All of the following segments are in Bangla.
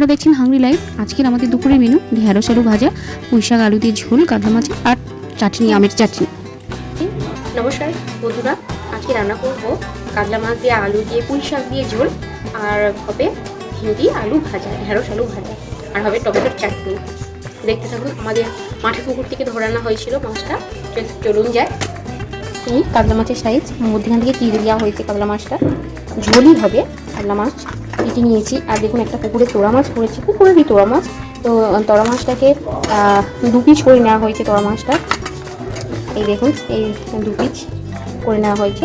আপনারা দেখছেন হাংরি লাইফ। আজকের আমাদের দুপুরের মেনু ঢেঁড়স আলু ভাজা, পুঁইশাক আলু দিয়ে ঝোল, কাতলা মাছ আর চাটনি, আমের চাটনি। নমস্কার বন্ধুরা, আজকে রান্না করব কাতলা মাছ দিয়ে আলু দিয়ে পুঁইশাক দিয়ে ঝোল, আর হবে ভেন্ডি আলু ভাজা, ঢেঁড়স আলু ভাজা, আর হবে টমেটোর চাটনি। দেখতে থাকুন। আমাদের মাঠে পুকুর থেকে ধরে আনা হয়েছিল মাছটা। চলুন যায়। এই কাতলা মাছের সাইজ মধ্যখান থেকে চিড়ে দেওয়া হয়েছে। কাতলা মাছটা ঝোলই হবে। কাতলা মাছ কেটে নিয়েছি। আর দেখুন, একটা পুকুরে তোড়া মাছ পড়েছে, পুকুরেরই তোড়া মাছ। তো তোড়া মাছটাকে 2 পিস করে নেওয়া হয়েছে। তোড়া মাছটা এই দেখুন, এই 2 পিস করে নেওয়া হয়েছে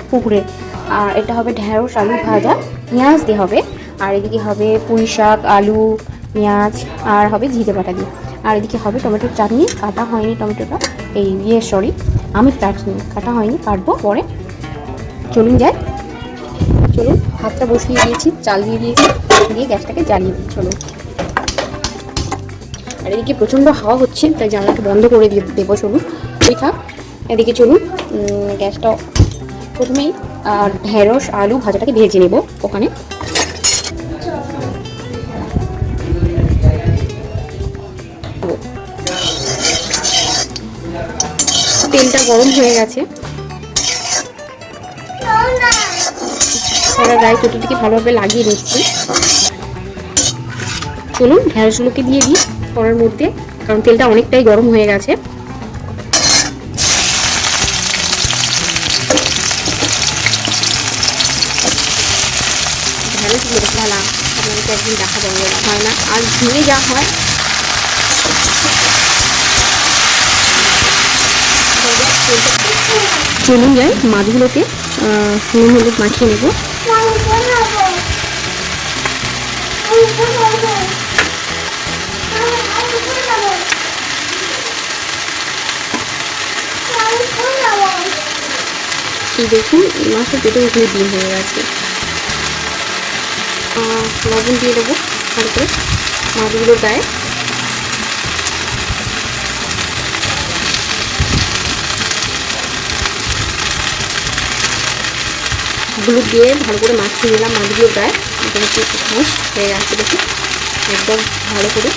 পুকুরে। আর এটা হবে ঢেঁড়স আলু ভাজা, পেঁয়াজ দিয়ে হবে। আর এদিকে হবে পুঁই শাক, আলু, পেঁয়াজ, আর হবে জিরে বাটা দিয়ে। আর এদিকে হবে টমেটোর চাটনি। কাটা হয়নি টমেটোটা, আমের চাটনি কাটা হয়নি, কাটবো পরে। চলুন যাই। চলুন, ভাতটা বসিয়ে দিয়েছি, চাল দিয়ে দিয়েছি, দিয়ে গ্যাসটাকে জ্বালিয়ে দিই। চলুন। আর এদিকে প্রচণ্ড হাওয়া হচ্ছে, তাই জানলাটা বন্ধ করে দেবো। চলুন, ওই থাক। এদিকে চলুন, গ্যাসটা প্রথমেই ঢেঁড়স আলু ভাজাটাকে ভেজে নেব। ওখানে তেলটা গরম হয়ে গেছে। গায়ে চটুটিকে ভালোভাবে লাগিয়ে নিচ্ছি। চলুন, ঢেঁড়সগুলোকে দিয়ে দিই কড়ার মধ্যে, কারণ তেলটা অনেকটাই গরম হয়ে গেছে। ঢেঁড়সগুলো ঢালা একদিন দেখা যাবে, হয় না, আর ঝুলে যা হয়। চলুন যাই, মাছগুলোকে নুন হলুদ মাখিয়ে নেব। এই দেখুন, এই মাছটা পেটে উঠে ডিম হয়ে গেছে। লবণ দিয়ে দেবো ভালো করে মাছগুলোর গায়ে। হলুদ দিয়ে ভালো করে মাখিয়ে নিলাম মাছগুলোর গায়ে। মোটামুটি ঘাস হয়ে গেছে দেখুন, একদম ভালো করে।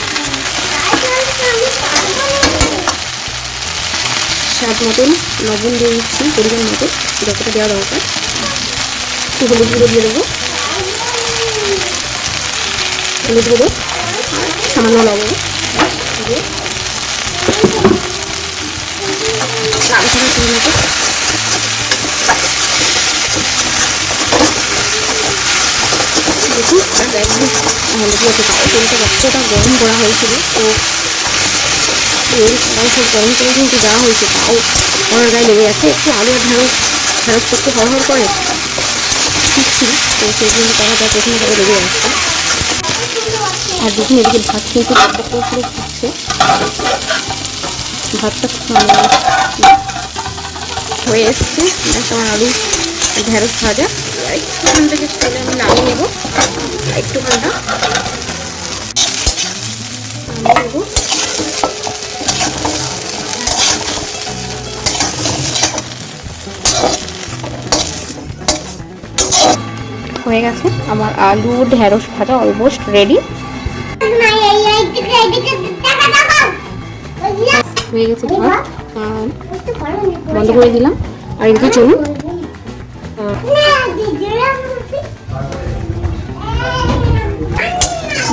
স্বাদ মতন লবণ দিয়ে দিচ্ছি, পরিমাণ মতো যতটা দেওয়া দরকার। একটু হলুদ গুঁড়ো দিয়ে দেবো, হলুদ গুঁড়ো আর সামান্য লবণ দিয়ে তেলটা গরম করা হয়েছিল, তো খুব গরম করে কিন্তু দেওয়া হয়েছে। তাও ঘরের গায়ে লেগে যাচ্ছে। একটু আগে ঢেঁড়স একটু হড়হড় করে, তো সেই জন্য তরকারিটা প্রথমভাবে লেগে যাচ্ছে। আর দেখুন, এদিকে ভাত কিন্তু পুরো ফুটছে। ভাতটা হয়ে এসছে। আমার আলু ঢেঁড়স ভাজা একটুখান থেকে স্টাইলে আমি নামিয়ে নেবো। একটুখানটা নেবো। হয়ে গেছে আমার আলু ঢেঁড়স ভাজা, অলমোস্ট রেডি হয়ে গেছে। ভাত বন্ধ করে দিলাম। আর এদিকে চলুন,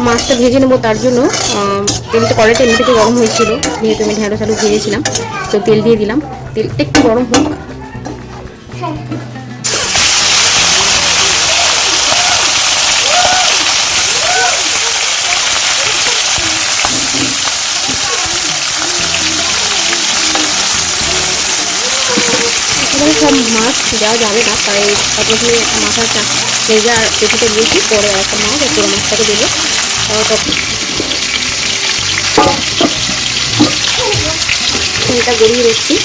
মাছটা ভেজে নেবো। তার জন্য তেলটা কড়াইটা এমনি থেকে গরম হয়েছিল, যেহেতু আমি ঢেঁড়স আলু ভেজেছিলাম, তো তেল দিয়ে দিলাম। তেলটা একটু গরম হোক। সব মাছ দেওয়া যাবে না, তাই প্রথমে একটা মাথার ভেজা পেটিটা দিয়েছি, পরে একটা মাছ আর পুরো মাছটাকে দেবো। এটা গড়িয়ে রেখেছি।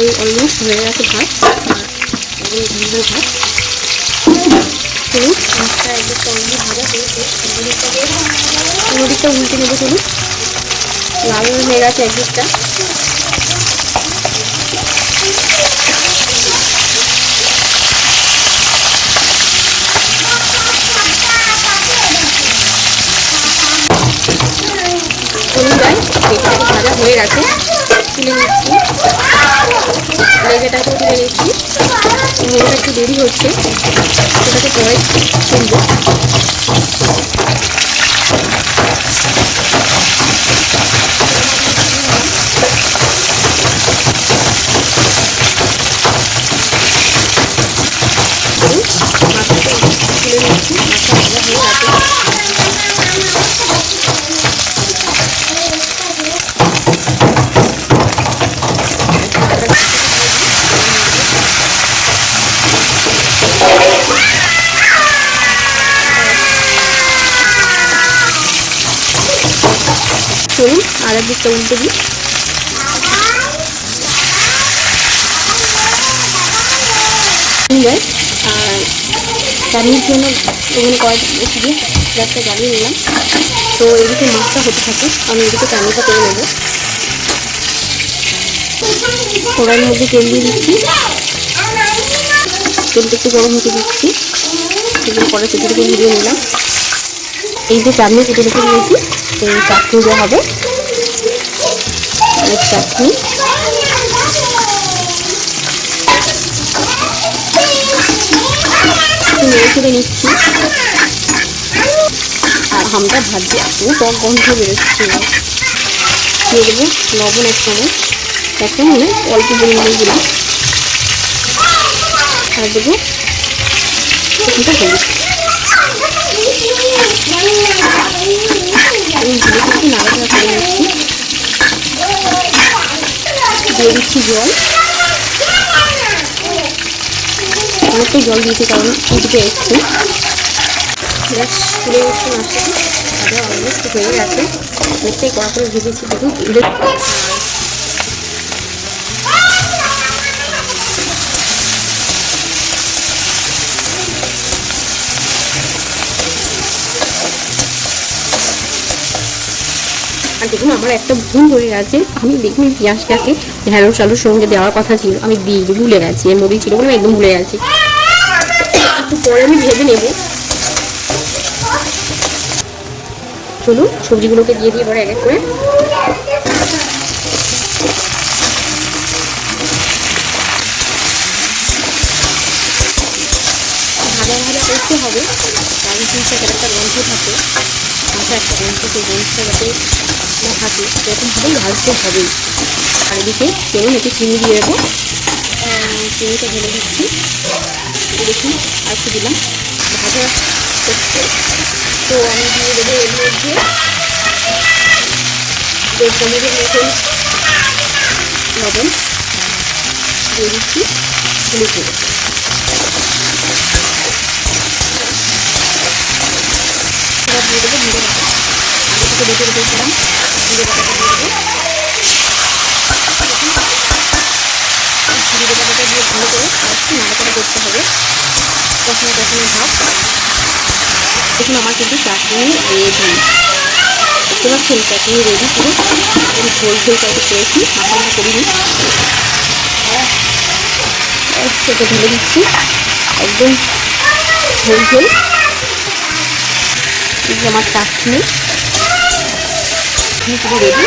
এই অলমোস্ট হয়ে গেছে ভাত, ভাত। চলুন, মাছটা একদম অলরেডি ভাজা হয়েছে। নদীটা উল্টে নেবো। চলুন, লাল হয়ে গেছে একদিকটা। হলুদায় পেঁপেটাকে ভাজা হয়ে গেছে, তুলে নিচ্ছি। লেজেটাকেও তুলে নিচ্ছি। মোড়টা একটু দেরি হচ্ছে, ওটাকে পরে তুলবো। চলুন আর একদিকটা উল্টে দিই। চাটনির জন্য এখানে কয়েকটা জ্বালিয়ে নিলাম। তো এদিকে মাছটা হতে থাকুক, আমি এদিকে চাটনিটা করে নেবো। কড়াইয়ের মধ্যে তেল দিয়ে দিচ্ছি, তেলটা একটু গরম হতে দিচ্ছি। এগুলো কড়াই থেকে ঘুরিয়ে নিলাম। এই যে চাটনি কেটে রেখে দিয়েছি, এই চাটনি দেওয়া হবে। চাটনি নেড়ে চেড়ে নিচ্ছি। আর আমটা ভাজি এত টক গন্ধ বেরোচ্ছে। দিয়ে দেবো লবণ এক চামচ, এখন অল্প পরিমাণে দিলাম। আর দেবো কিছুটা হলুদ। এই জিনিসটি নাড়াচাড়া করে নিচ্ছি। দিয়ে দিচ্ছি জল, অনেকটাই জল দিয়েছি কারণ ফুটবে একটু। গ্যাস তুলে নিচ্ছি মাছটাকে। ভাজা অলমোস্ট হয়ে গেছে, অনেকটাই কড়া করে ভেজেছি। দেখুন আর দেখুন আমার একটা ভুল হয়ে গেছে। আমি দেখুন পেঁয়াজটাকে ঢেঁড়স আলুর সঙ্গে দেওয়ার কথা ছিল, আমি ভুলে গেছি। এর মধ্যেই ছিল বলে আমি একদম ভুলে গেছি। একটু পরে আমি ভেজে নেব। চলুন সবজিগুলোকে দিয়ে দিয়ে এবার এক এক করে। এদিকে চলুন একটু চিনি দিয়ে দেবো। চিনিটা ঢেলে দিচ্ছি। দেখুন আর একটু দিলাম। তো আমি এর মধ্যে এই চামচের মতন লবণ দিয়ে দিচ্ছি। আমার কিন্তু চাটনি রেডি। বুঝতে পারছেন চাটনি রেডি পুরো। ঝোল ঝোল কত করেছি আপনারা করিনি। সেটা ঢেলে দিচ্ছি একদম ঝোল ঝোল। এই যে আমার চাটনি পুরো রেডি।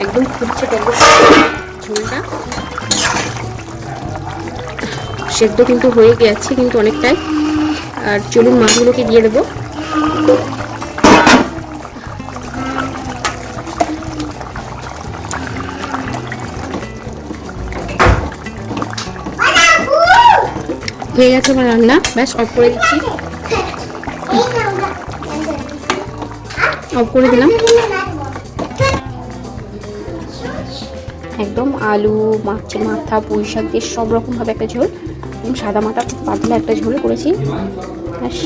একদম ফুটছে টক ঝোলটা। সেদ্ধ কিন্তু হয়ে গেছে কিন্তু অনেকটাই। আর চলুন মাছগুলোকে দিয়ে দেবো। হয়ে গেছে আমার রান্না, ব্যাস অফ করে দিচ্ছি। অফ করে দিলাম। একদম আলু, মাছের মাথা, পুঁই শাক দিয়ে সব রকমভাবে একটা ঝোল, একদম সাদা মাটা পাতলা একটা ঝোল করেছি। ব্যাস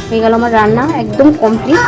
হয়ে গেল আমার রান্না, একদম কমপ্লিট।